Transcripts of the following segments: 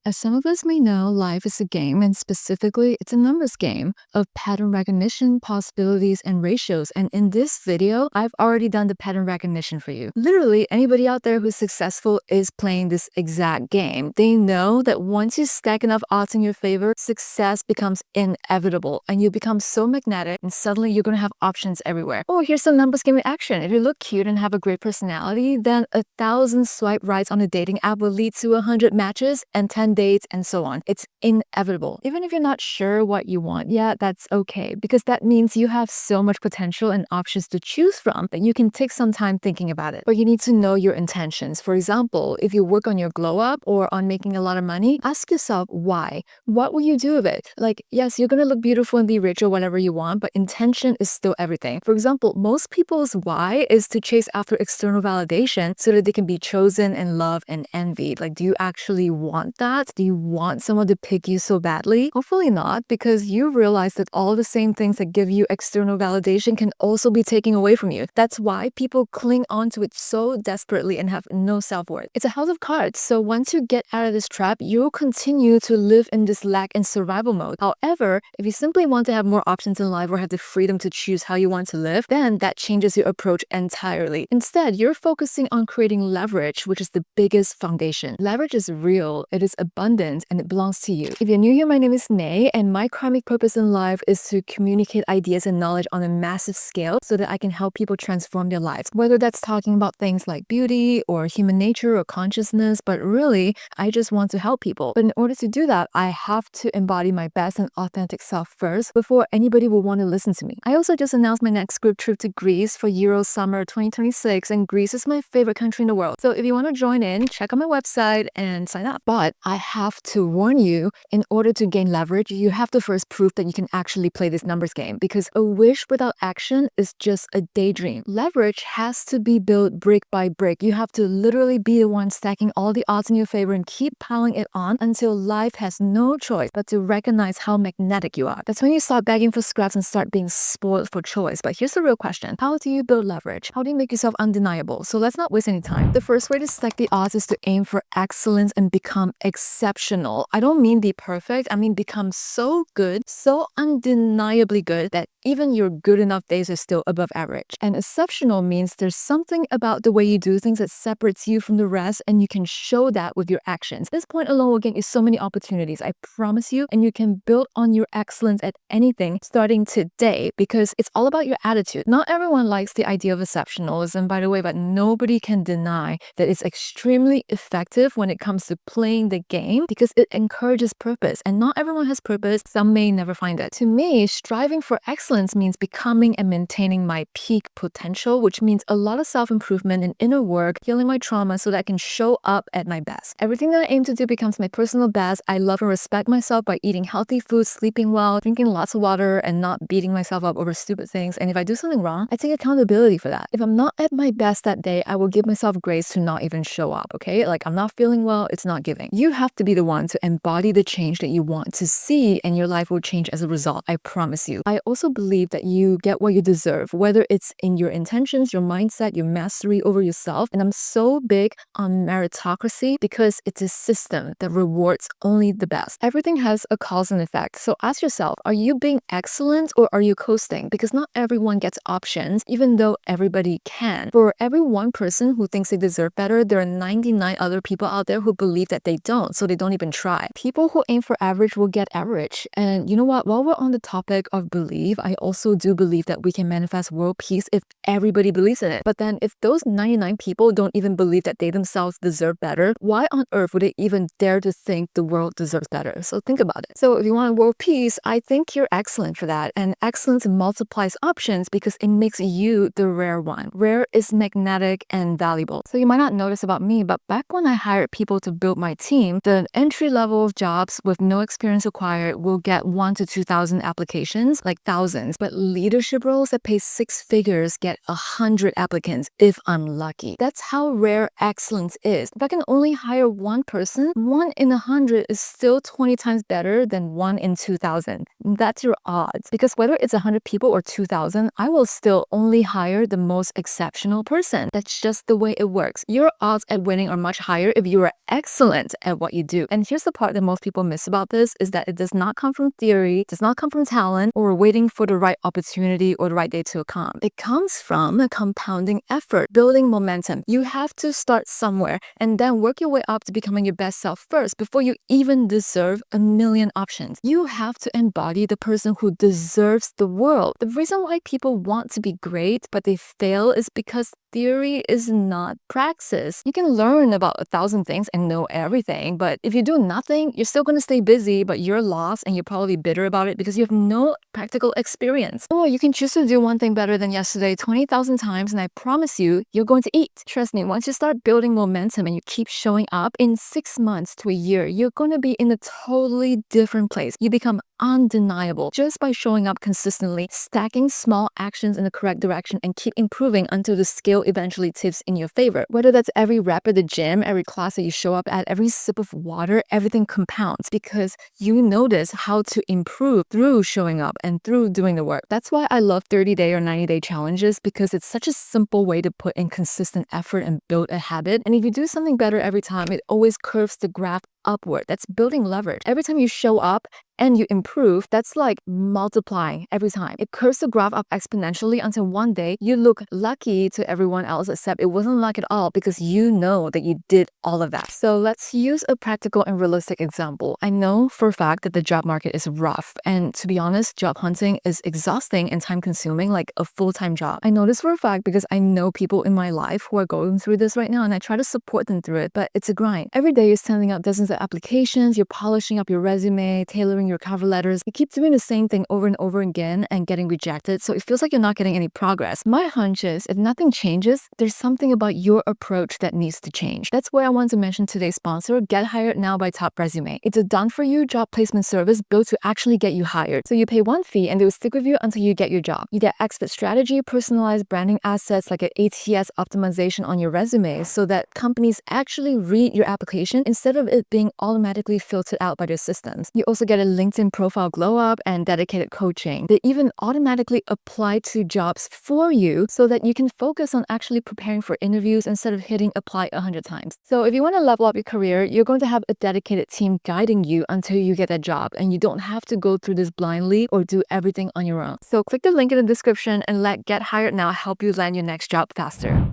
As some of us may know, life is a game, and specifically, it's a numbers game of pattern recognition, possibilities, and ratios. And in this video, I've already done the pattern recognition for you. Literally, anybody out there who's successful is playing this exact game. They know that once you stack enough odds in your favor, success becomes inevitable, and you become so magnetic, and suddenly you're gonna have options everywhere. Oh, here's some numbers game in action. If you look cute and have a great personality, then 1,000 swipe rights on a dating app will lead to 100 matches and 10 dates and so on. It's inevitable. Even if you're not sure what you want yet, that's okay, because that means you have so much potential and options to choose from that you can take some time thinking about it. But you need to know your intentions. For example, if you work on your glow up or on making a lot of money, ask yourself why. What will you do with it? Like, yes, you're gonna look beautiful and be rich or whatever you want, but intention is still everything. For example, most people's why is to chase after external validation so that they can be chosen and loved and envied. Like, do you actually want that? Do you want someone to pick you so badly? Hopefully not, because you realize that all the same things that give you external validation can also be taken away from you. That's why people cling onto it so desperately and have no self-worth. It's a house of cards, so once you get out of this trap, you'll continue to live in this lack and survival mode. However, if you simply want to have more options in life or have the freedom to choose how you want to live, then that changes your approach entirely. Instead, you're focusing on creating leverage, which is the biggest foundation. Leverage is real, it is abundant, and it belongs to you. If you're new here, my name is Nay, and my karmic purpose in life is to communicate ideas and knowledge on a massive scale so that I can help people transform their lives. Whether that's talking about things like beauty or human nature or consciousness, but really, I just want to help people. But in order to do that, I have to embody my best and authentic self first before anybody will want to listen to me. I also just announced my next group trip to Greece for Euro Summer 2026, and Greece is my favorite country in the world. So if you want to join in, check out my website and sign up. But I have to warn you, in order to gain leverage, you have to first prove that you can actually play this numbers game, because a wish without action is just a daydream. Leverage has to be built brick by brick. You have to literally be the one stacking all the odds in your favor and keep piling it on until life has no choice but to recognize how magnetic you are. That's when you start begging for scraps and start being spoiled for choice. But here's the real question. How do you build leverage? How do you make yourself undeniable? So let's not waste any time. The first way to stack the odds is to aim for excellence and become exceptional. I don't mean be perfect. I mean become so good, so undeniably good that even your good enough days are still above average. And exceptional means there's something about the way you do things that separates you from the rest, and you can show that with your actions. This point alone will get you so many opportunities, I promise you, and you can build on your excellence at anything starting today, because it's all about your attitude. Not everyone likes the idea of exceptionalism, by the way, but nobody can deny that it's extremely effective when it comes to playing the game, because it encourages purpose, and not everyone has purpose. Some may never find it. To me, striving for excellence means becoming and maintaining my peak potential, which means a lot of self-improvement and inner work, healing my trauma so that I can show up at my best. Everything that I aim to do becomes my personal best. I love and respect myself by eating healthy food, sleeping well, drinking lots of water, and not beating myself up over stupid things. And if I do something wrong, I take accountability for that. If I'm not at my best that day, I will give myself grace to not even show up, okay? Like, I'm not feeling well, it's not giving. You have to be the one to embody the change that you want to see, and your life will change as a result, I promise you. I also believe that you get what you deserve, whether it's in your intentions, your mindset, your mastery over yourself. And I'm so big on meritocracy because it's a system that rewards only the best. Everything has a cause and effect. So ask yourself, are you being excellent or are you coasting? Because not everyone gets options, even though everybody can. For every one person who thinks they deserve better, there are 99 other people out there who believe that they don't, so they don't even try. People who aim for average will get average. And you know what? While we're on the topic of belief, I also do believe that we can manifest world peace if everybody believes in it. But then if those 99 people don't even believe that they themselves deserve better, why on earth would they even dare to think the world deserves better? So think about it. So if you want world peace, I think you're excellent for that. And excellence multiplies options because it makes you the rare one. Rare is magnetic and valuable. So you might not notice about me, but back when I hired people to build my team, the entry level of jobs with no experience required will get 1,000 to 2,000 applications, like thousands. But leadership roles that pay 6 figures get 100 applicants if I'm lucky. That's how rare excellence is. If I can only hire one person, 1 in 100 is still 20 times better than 1 in 2,000. That's your odds. Because whether it's 100 people or 2,000, I will still only hire the most exceptional person. That's just the way it works. Your odds at winning are much higher if you are excellent at what you do. And here's the part that most people miss about this is that it does not come from theory, it does not come from talent, or waiting for the right opportunity or the right day to come. It comes from a compounding effort, building momentum. You have to start somewhere and then work your way up to becoming your best self first before you even deserve a million options. You have to embody the person who deserves the world. The reason why people want to be great but they fail is because theory is not praxis. You can learn about 1,000 things and know everything, but if you do nothing, you're still going to stay busy, but you're lost and you're probably bitter about it because you have no practical experience. Or you can choose to do one thing better than yesterday 20,000 times, and I promise you, you're going to eat. Trust me, once you start building momentum and you keep showing up, in 6 months to a year, you're going to be in a totally different place. You become undeniable just by showing up consistently, stacking small actions in the correct direction, and keep improving until the scale eventually tips in your favor. Whether that's every rep at the gym, every class that you show up at, every sip of water, everything compounds because you notice how to improve through showing up and through doing the work. That's why I love 30-day or 90-day challenges, because it's such a simple way to put in consistent effort and build a habit. And if you do something better every time, it always curves the graph upward. That's building leverage. Every time you show up and you improve, that's like multiplying every time. It curves the graph up exponentially until one day you look lucky to everyone else, except it wasn't luck at all because you know that you did all of that. So let's use a practical and realistic example. I know for a fact that the job market is rough, and to be honest, job hunting is exhausting and time consuming, like a full-time job. I know this for a fact because I know people in my life who are going through this right now, and I try to support them through it, but it's a grind. Every day you're sending out dozens of applications, you're polishing up your resume, tailoring your cover letters. You keep doing the same thing over and over again and getting rejected, so it feels like you're not getting any progress. My hunch is if nothing changes, there's something about your approach that needs to change. That's where I want to mention today's sponsor, Get Hired Now by Top Resume. It's a done-for-you job placement service built to actually get you hired. So you pay one fee and they will stick with you until you get your job. You get expert strategy, personalized branding assets like an ATS optimization on your resume so that companies actually read your application instead of it being automatically filtered out by their systems. You also get a LinkedIn profile glow up and dedicated coaching. They even automatically apply to jobs for you so that you can focus on actually preparing for interviews instead of hitting apply 100 times. So if you want to level up your career, you're going to have a dedicated team guiding you until you get that job, and you don't have to go through this blindly or do everything on your own. So click the link in the description and let Get Hired Now help you land your next job faster.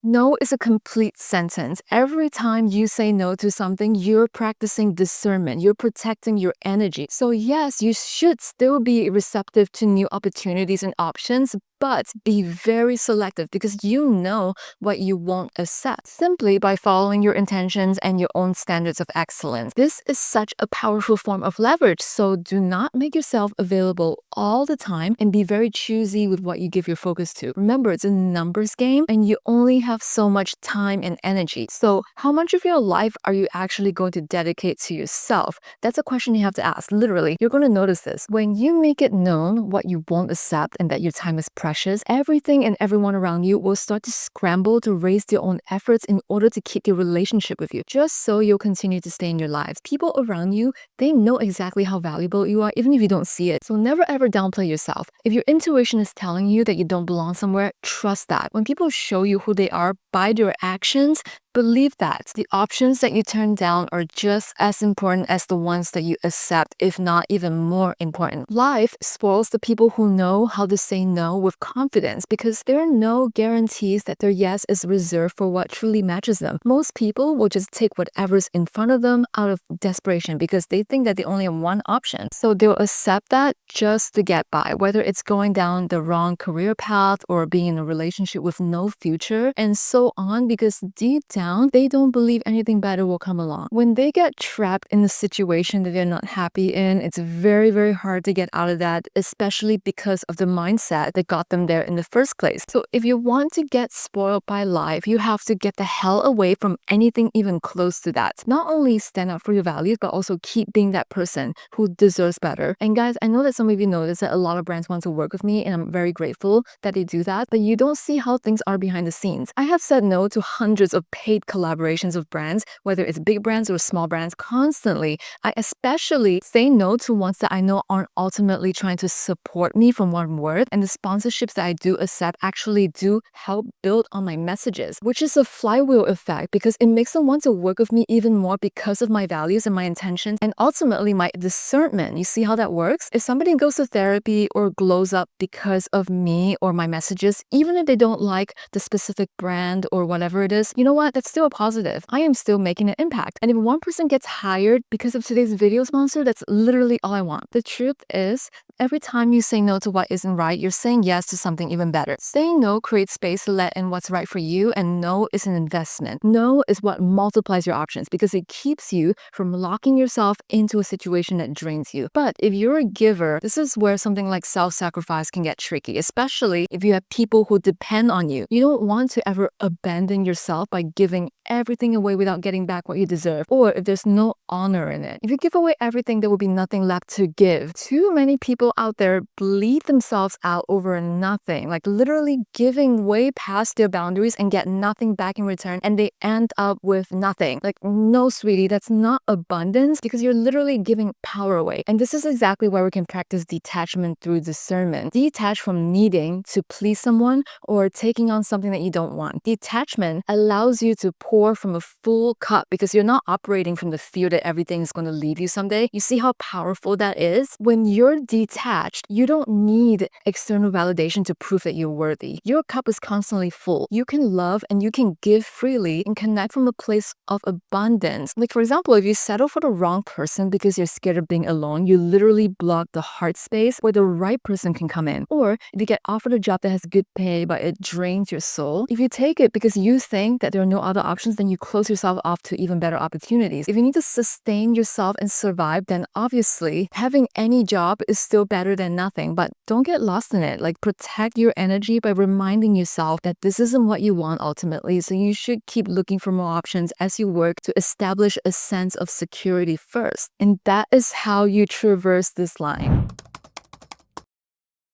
No is a complete sentence. Every time you say no to something, you're practicing discernment. You're protecting your energy. So yes, you should still be receptive to new opportunities and options, but be very selective because you know what you won't accept simply by following your intentions and your own standards of excellence. This is such a powerful form of leverage, so do not make yourself available all the time and be very choosy with what you give your focus to. Remember, it's a numbers game and you only have so much time and energy. So how much of your life are you actually going to dedicate to yourself? That's a question you have to ask. Literally, you're going to notice this. When you make it known what you won't accept and that your time is precious, everything and everyone around you will start to scramble to raise their own efforts in order to keep their relationship with you, just so you'll continue to stay in your lives. People around you, they know exactly how valuable you are, even if you don't see it. So never ever downplay yourself. If your intuition is telling you that you don't belong somewhere, trust that. When people show you who they are by their actions, believe that the options that you turn down are just as important as the ones that you accept, if not even more important. Life spoils the people who know how to say no with confidence because there are no guarantees that their yes is reserved for what truly matches them. Most people will just take whatever's in front of them out of desperation because they think that they only have one option. So they'll accept that just to get by, whether it's going down the wrong career path or being in a relationship with no future and so on, because deep down, they don't believe anything better will come along. When they get trapped in a situation that they're not happy in, it's very, very hard to get out of that, especially because of the mindset that got them there in the first place. So if you want to get spoiled by life, you have to get the hell away from anything even close to that. Not only stand up for your values, but also keep being that person who deserves better. And guys, I know that some of you notice that a lot of brands want to work with me, and I'm very grateful that they do that, but you don't see how things are behind the scenes. I have said no to hundreds of paid paid collaborations with brands, whether it's big brands or small brands, constantly. I especially say no to ones that I know aren't ultimately trying to support me from what I'm worth, and the sponsorships that I do accept actually do help build on my messages, which is a flywheel effect because it makes them want to work with me even more because of my values and my intentions and ultimately my discernment. You see how that works? If somebody goes to therapy or glows up because of me or my messages, even if they don't like the specific brand or whatever it is, you know what? That's still a positive. I am still making an impact. And if one person gets hired because of today's video sponsor, that's literally all I want. The truth is, every time you say no to what isn't right, you're saying yes to something even better. Saying no creates space to let in what's right for you, and no is an investment. No is what multiplies your options because it keeps you from locking yourself into a situation that drains you. But if you're a giver, this is where something like self-sacrifice can get tricky, especially if you have people who depend on you. You don't want to ever abandon yourself by giving everything away without getting back what you deserve, or if there's no honor in it. If you give away everything, there will be nothing left to give. Too many people out there bleed themselves out over nothing, like literally giving way past their boundaries and get nothing back in return, and they end up with nothing. Like, no, sweetie, that's not abundance because you're literally giving power away. And this is exactly where we can practice detachment through discernment. Detach from needing to please someone or taking on something that you don't want. Detachment allows you to pour from a full cup because you're not operating from the fear that everything is going to leave you someday. You see how powerful that is? When you're detached, you don't need external validation to prove that you're worthy. Your cup is constantly full. You can love and you can give freely and connect from a place of abundance. Like, for example, if you settle for the wrong person because you're scared of being alone, you literally block the heart space where the right person can come in. Or if you get offered a job that has good pay but it drains your soul, if you take it because you think that there are no other options, then you close yourself off to even better opportunities. If you need to sustain yourself and survive, then obviously having any job is still better than nothing, but don't get lost in it. Like, protect your energy by reminding yourself that this isn't what you want ultimately, so you should keep looking for more options as you work to establish a sense of security first. And that is how you traverse this line.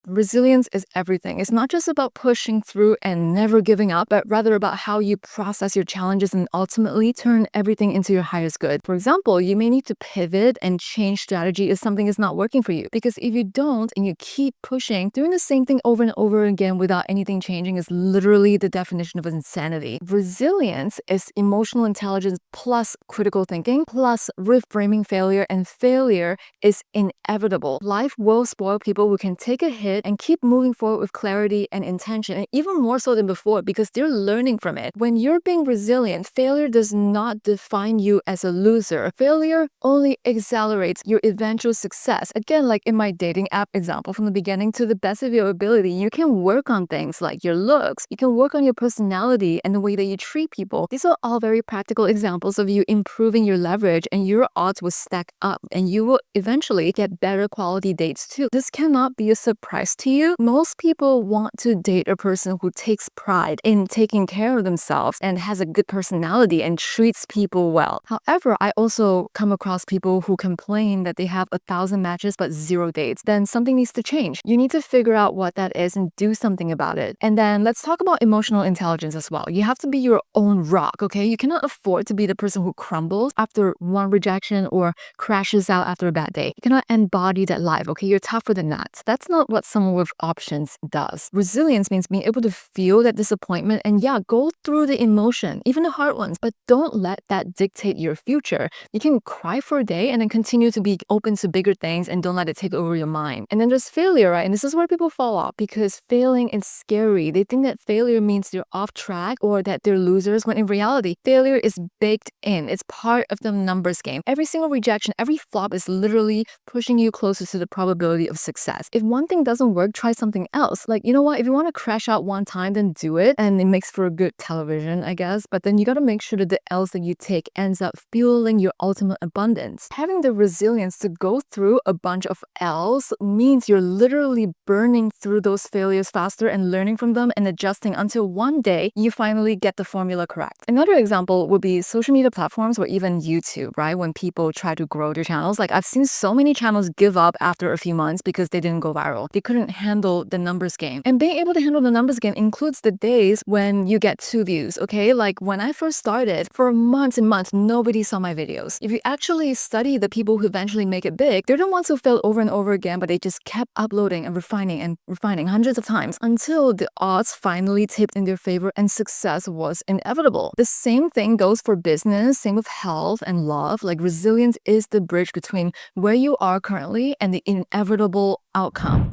Resilience is everything. It's not just about pushing through and never giving up, but rather about how you process your challenges and ultimately turn everything into your highest good. For example, you may need to pivot and change strategy if something is not working for you. Because if you don't and you keep pushing, doing the same thing over and over again without anything changing is literally the definition of insanity. Resilience is emotional intelligence plus critical thinking plus reframing failure, and failure is inevitable. Life will spoil people who can take a hit and keep moving forward with clarity and intention, and even more so than before because they're learning from it. When you're being resilient, failure does not define you as a loser. Failure only accelerates your eventual success. Again, like in my dating app example, from the beginning to the best of your ability, you can work on things like your looks, you can work on your personality and the way that you treat people. These are all very practical examples of you improving your leverage, and your odds will stack up and you will eventually get better quality dates too. This cannot be a surprise to you. Most people want to date a person who takes pride in taking care of themselves and has a good personality and treats people well. However, I also come across people who complain that they have 1,000 matches but 0 dates. Then something needs to change. You need to figure out what that is and do something about it. And then let's talk about emotional intelligence as well. You have to be your own rock, okay? You cannot afford to be the person who crumbles after one rejection or crashes out after a bad day. You cannot embody that life, okay? You're tougher than that. That's not what someone with options does. Resilience means being able to feel that disappointment and go through the emotion, even the hard ones, but don't let that dictate your future. You can cry for a day and then continue to be open to bigger things and don't let it take over your mind. And then there's failure, right? And this is where people fall off because failing is scary. They think that failure means they're off track or that they're losers, when in reality, failure is baked in. It's part of the numbers game. Every single rejection, every flop is literally pushing you closer to the probability of success. If one thing doesn't work, try something else. Like, you know what? If you want to crash out one time, then do it. And it makes for a good television, I guess. But then you got to make sure that the L's that you take ends up fueling your ultimate abundance. Having the resilience to go through a bunch of L's means you're literally burning through those failures faster and learning from them and adjusting until one day you finally get the formula correct. Another example would be social media platforms or even YouTube, right? When people try to grow their channels, like I've seen so many channels give up after a few months because they didn't go viral. They couldn't couldn't handle the numbers game. And being able to handle the numbers game includes the days when you get 2 views, okay? Like when I first started, for months and months, nobody saw my videos. If you actually study the people who eventually make it big, they're the ones who failed over and over again, but they just kept uploading and refining hundreds of times until the odds finally tipped in their favor and success was inevitable. The same thing goes for business, same with health and love. Like resilience is the bridge between where you are currently and the inevitable outcome.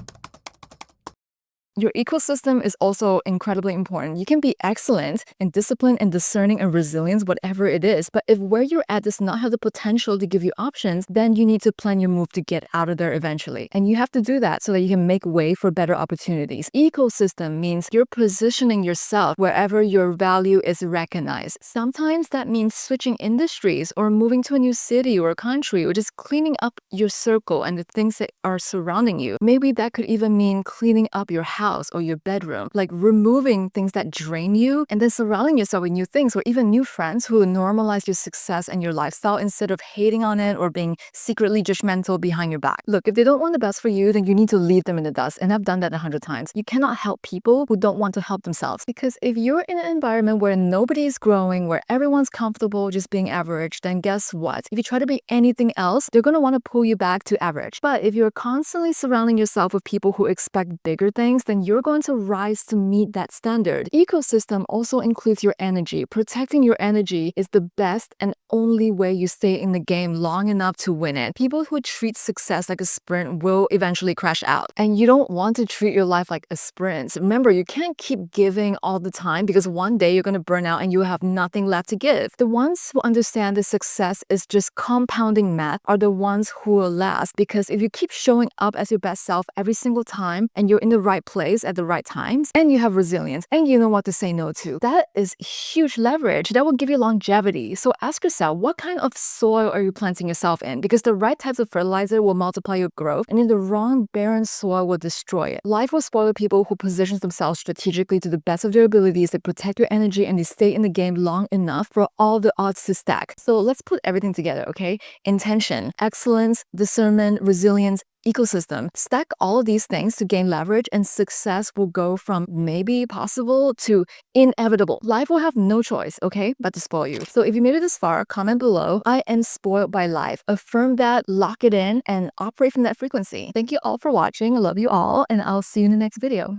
Your ecosystem is also incredibly important. You can be excellent in discipline and discerning and resilience, whatever it is. But if where you're at does not have the potential to give you options, then you need to plan your move to get out of there eventually. And you have to do that so that you can make way for better opportunities. Ecosystem means you're positioning yourself wherever your value is recognized. Sometimes that means switching industries or moving to a new city or a country or just cleaning up your circle and the things that are surrounding you. Maybe that could even mean cleaning up your house or your bedroom, like removing things that drain you and then surrounding yourself with new things or even new friends who normalize your success and your lifestyle instead of hating on it or being secretly judgmental behind your back. Look, if they don't want the best for you, then you need to leave them in the dust. And I've done that 100 times. You cannot help people who don't want to help themselves, because if you're in an environment where nobody's growing, where everyone's comfortable just being average, then guess what? If you try to be anything else, they're going to want to pull you back to average. But if you're constantly surrounding yourself with people who expect bigger things, then you're going to rise to meet that standard. Ecosystem also includes your energy. Protecting your energy is the best and only way you stay in the game long enough to win it. People who treat success like a sprint will eventually crash out. And you don't want to treat your life like a sprint. Remember, you can't keep giving all the time because one day you're going to burn out and you have nothing left to give. The ones who understand that success is just compounding math are the ones who will last, because if you keep showing up as your best self every single time and you're in the right place at the right times and you have resilience and you know what to say no to, that is huge leverage that will give you longevity. So ask yourself, what kind of soil are you planting yourself in? Because the right types of fertilizer will multiply your growth, and in the wrong barren soil will destroy it. Life will spoil people who position themselves strategically to the best of their abilities. They protect their energy and they stay in the game long enough for all the odds to stack. So let's put everything together, okay? Intention, excellence, discernment, resilience, ecosystem. Stack all of these things to gain leverage and success will go from maybe possible to inevitable. Life will have no choice, okay, but to spoil you. So if you made it this far, comment below, I am spoiled by life. Affirm that, lock it in, and operate from that frequency. Thank you all for watching. I love you all, and I'll see you in the next video.